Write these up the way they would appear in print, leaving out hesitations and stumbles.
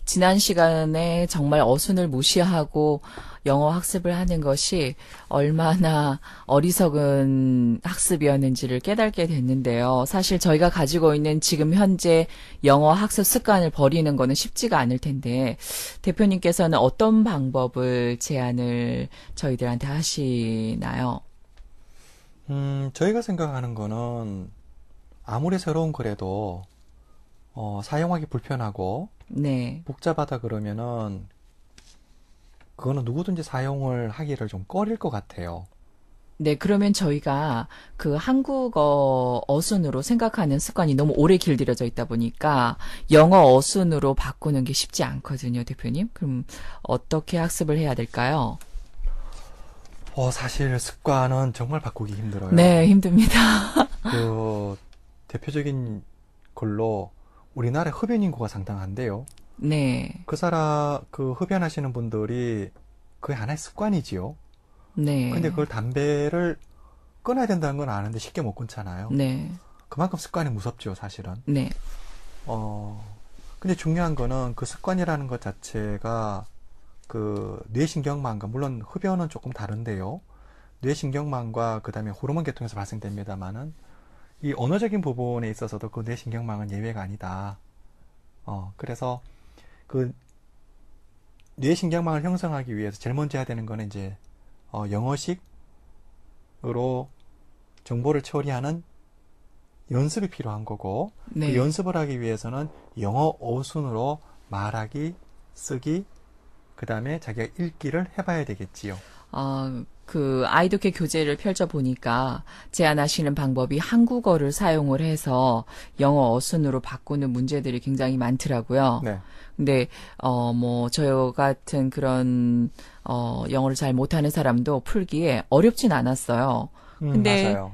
지난 시간에 정말 어순을 무시하고 영어 학습을 하는 것이 얼마나 어리석은 학습이었는지를 깨닫게 됐는데요. 사실 저희가 가지고 있는 지금 현재 영어 학습 습관을 버리는 거는 쉽지가 않을 텐데, 대표님께서는 어떤 방법을 제안을 저희들한테 하시나요? 저희가 생각하는 거는 아무리 새로운 거래도 사용하기 불편하고 네. 복잡하다 그러면은 그거는 누구든지 사용을 하기를 좀 꺼릴 것 같아요. 네, 그러면 저희가 그 한국어 어순으로 생각하는 습관이 너무 오래 길들여져 있다 보니까 영어 어순으로 바꾸는 게 쉽지 않거든요, 대표님. 그럼 어떻게 학습을 해야 될까요? 사실 습관은 정말 바꾸기 힘들어요. 네, 힘듭니다. 그 대표적인 걸로 우리나라 흡연 인구가 상당한데요. 네, 그 흡연하시는 분들이 그게 하나의 습관이지요. 근데 네, 그걸 담배를 끊어야 된다는 건 아는데 쉽게 못 끊잖아요. 네, 그만큼 습관이 무섭죠, 사실은. 네, 어, 근데 중요한 거는 그 습관이라는 것 자체가 그 뇌신경망과, 물론 흡연은 조금 다른데요. 뇌신경망과 그 다음에 호르몬 계통에서 발생됩니다만은 이 언어적인 부분에 있어서도 그 뇌신경망은 예외가 아니다. 그래서 그 뇌신경망을 형성하기 위해서 제일 먼저 해야 되는 거는 이제 영어식으로 정보를 처리하는 연습이 필요한 거고, 그 네. 연습을 하기 위해서는 영어 어순으로 말하기, 쓰기, 그 다음에 자기가 읽기를 해봐야 되겠지요. 그 아이독해 교재를 펼쳐보니까 제안하시는 방법이 한국어를 사용을 해서 영어 어순으로 바꾸는 문제들이 굉장히 많더라고요. 네, 근데, 저 같은 그런, 영어를 잘 못하는 사람도 풀기에 어렵진 않았어요. 근데 맞아요.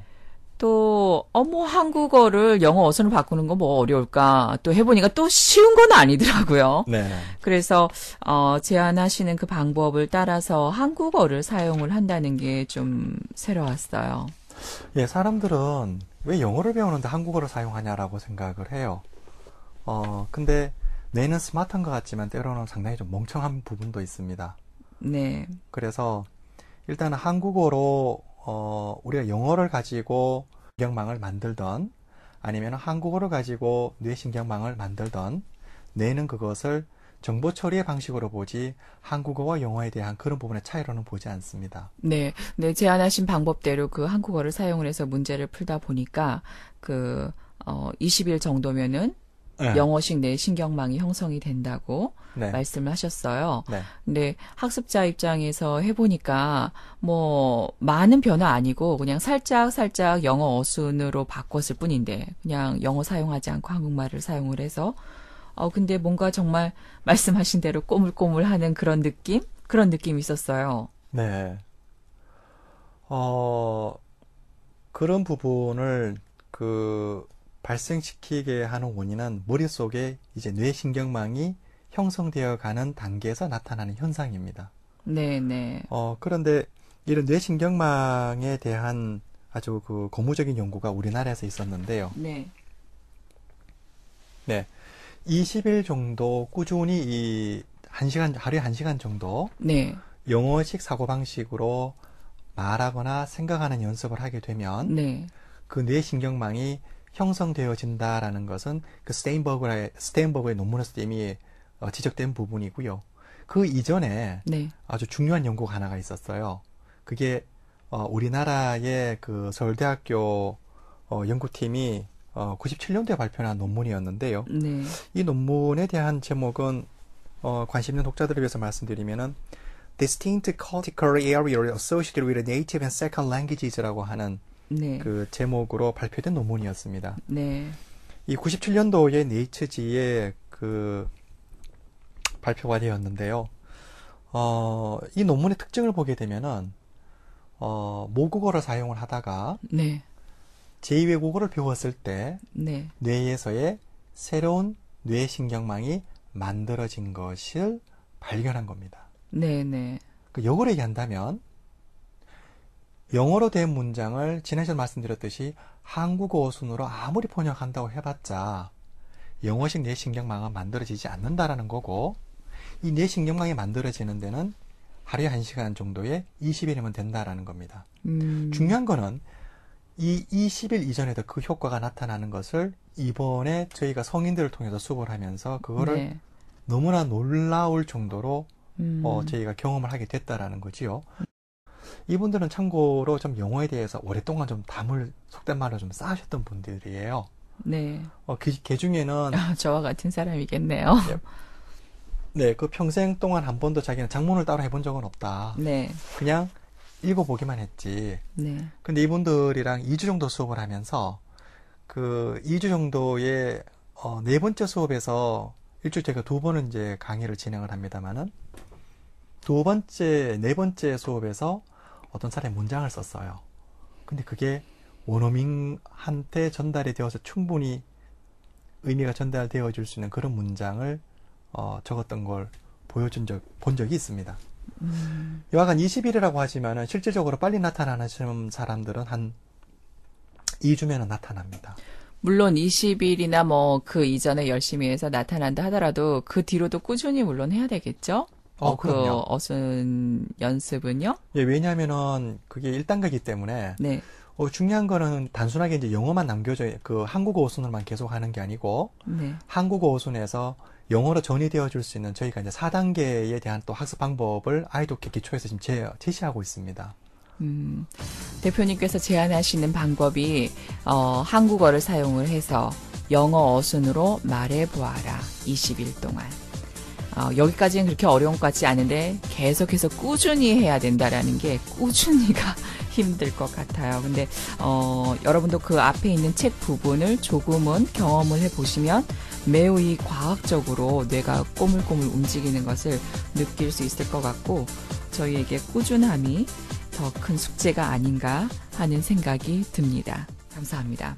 또, 한국어를 영어 어순으로 바꾸는 건 뭐 어려울까? 또 해보니까 또 쉬운 건 아니더라고요. 네. 그래서 제안하시는 그 방법을 따라서 한국어를 사용을 한다는 게 좀 새로웠어요. 예, 사람들은 왜 영어를 배우는데 한국어를 사용하냐라고 생각을 해요. 근데 뇌는 스마트한 것 같지만 때로는 상당히 좀 멍청한 부분도 있습니다. 네, 그래서 일단 한국어로 우리가 영어를 가지고 신경망을 만들던 아니면 한국어를 가지고 뇌신경망을 만들던 뇌는 그것을 정보 처리의 방식으로 보지 한국어와 영어에 대한 그런 부분의 차이로는 보지 않습니다. 네, 네, 제안하신 방법대로 그 한국어를 사용을 해서 문제를 풀다 보니까 그 20일 정도면은 네, 영어식 내 신경망이 형성이 된다고 네, 말씀을 하셨어요. 네, 근데 학습자 입장에서 해보니까 뭐 많은 변화 아니고 그냥 살짝 살짝 영어 어순으로 바꿨을 뿐인데 그냥 영어 사용하지 않고 한국말을 사용을 해서 근데 뭔가 정말 말씀하신 대로 꼬물꼬물하는 그런 느낌? 그런 느낌이 있었어요. 네. 어, 그런 부분을 발생시키게 하는 원인은 머릿속에 이제 뇌신경망이 형성되어 가는 단계에서 나타나는 현상입니다. 네, 네, 그런데 이런 뇌신경망에 대한 아주 그 고무적인 연구가 우리나라에서 있었는데요. 네, 네. 20일 정도 꾸준히 하루에 1시간 정도 네, 영어식 사고방식으로 말하거나 생각하는 연습을 하게 되면 네, 그 뇌신경망이 형성되어진다라는 것은 그 스테인버그의 논문에서 이미 지적된 부분이고요. 그 이전에 네, 아주 중요한 연구가 하나가 있었어요. 그게 우리나라의 그 서울대학교 연구팀이 97년도에 발표한 논문이었는데요. 네, 이 논문에 대한 제목은 관심 있는 독자들을 위해서 말씀드리면은 Distinct Cortical Area Associated with Native and Second Languages라고 하는 네, 그 제목으로 발표된 논문이었습니다. 네, 이 97년도에 네이처지에 그 발표가 되었는데요. 이 논문의 특징을 보게 되면은 모국어를 사용을 하다가 네, 제2외국어를 배웠을 때 네, 뇌에서의 새로운 뇌신경망이 만들어진 것을 발견한 겁니다. 네, 네, 그 역으로 얘기한다면 영어로 된 문장을 지난 시간에 말씀드렸듯이 한국어 어순으로 아무리 번역한다고 해봤자 영어식 뇌신경망은 만들어지지 않는다라는 거고, 이 뇌신경망이 만들어지는 데는 하루에 1시간 정도에 20일이면 된다라는 겁니다. 중요한 거는 이 20일 이전에도 그 효과가 나타나는 것을 이번에 저희가 성인들을 통해서 수업을 하면서 그거를 네. 너무나 놀라울 정도로 저희가 경험을 하게 됐다라는 거지요. 이분들은 참고로 좀 영어에 대해서 오랫동안 좀 담을 속된 말로 좀 쌓으셨던 분들이에요. 네. 그 중에는 저와 같은 사람이겠네요. 네, 그 평생 동안 한 번도 자기는 작문을 따로 해본 적은 없다. 네. 그냥 읽어보기만 했지. 네. 근데 이분들이랑 2주 정도 수업을 하면서 그 2주 정도의 네 번째 수업에서 일주일 제가 2번은 이제 강의를 진행을 합니다만은 네 번째 수업에서 어떤 사람이 문장을 썼어요. 근데 그게 원어민한테 전달이 되어서 충분히 의미가 전달되어 줄 수 있는 그런 문장을 적었던 걸 본 적이 있습니다. 여하간 20일이라고 하지만은 실질적으로 빨리 나타나는 사람들은 한 2주면은 나타납니다. 물론 20일이나 뭐 그 이전에 열심히 해서 나타난다 하더라도 그 뒤로도 꾸준히 물론 해야 되겠죠? 그 그럼요. 어순 연습은요? 예, 왜냐하면은 그게 1단계이기 때문에 네. 중요한 거는 단순하게 이제 영어만 남겨져 그 한국어 어순으로만 계속 하는 게 아니고 네. 한국어 어순에서 영어로 전이되어 줄 수 있는 저희가 이제 4단계에 대한 또 학습 방법을 아이도케 기초에서 지금 제시하고 있습니다. 대표님께서 제안하시는 방법이 한국어를 사용을 해서 영어 어순으로 말해보아라. 20일 동안. 여기까지는 그렇게 어려운 것 같지 않은데 계속해서 꾸준히 해야 된다라는 게 꾸준히가 힘들 것 같아요. 근데 여러분도 그 앞에 있는 책 부분을 조금은 경험을 해보시면 매우 이 과학적으로 뇌가 꼬물꼬물 움직이는 것을 느낄 수 있을 것 같고 저희에게 꾸준함이 더 큰 숙제가 아닌가 하는 생각이 듭니다. 감사합니다.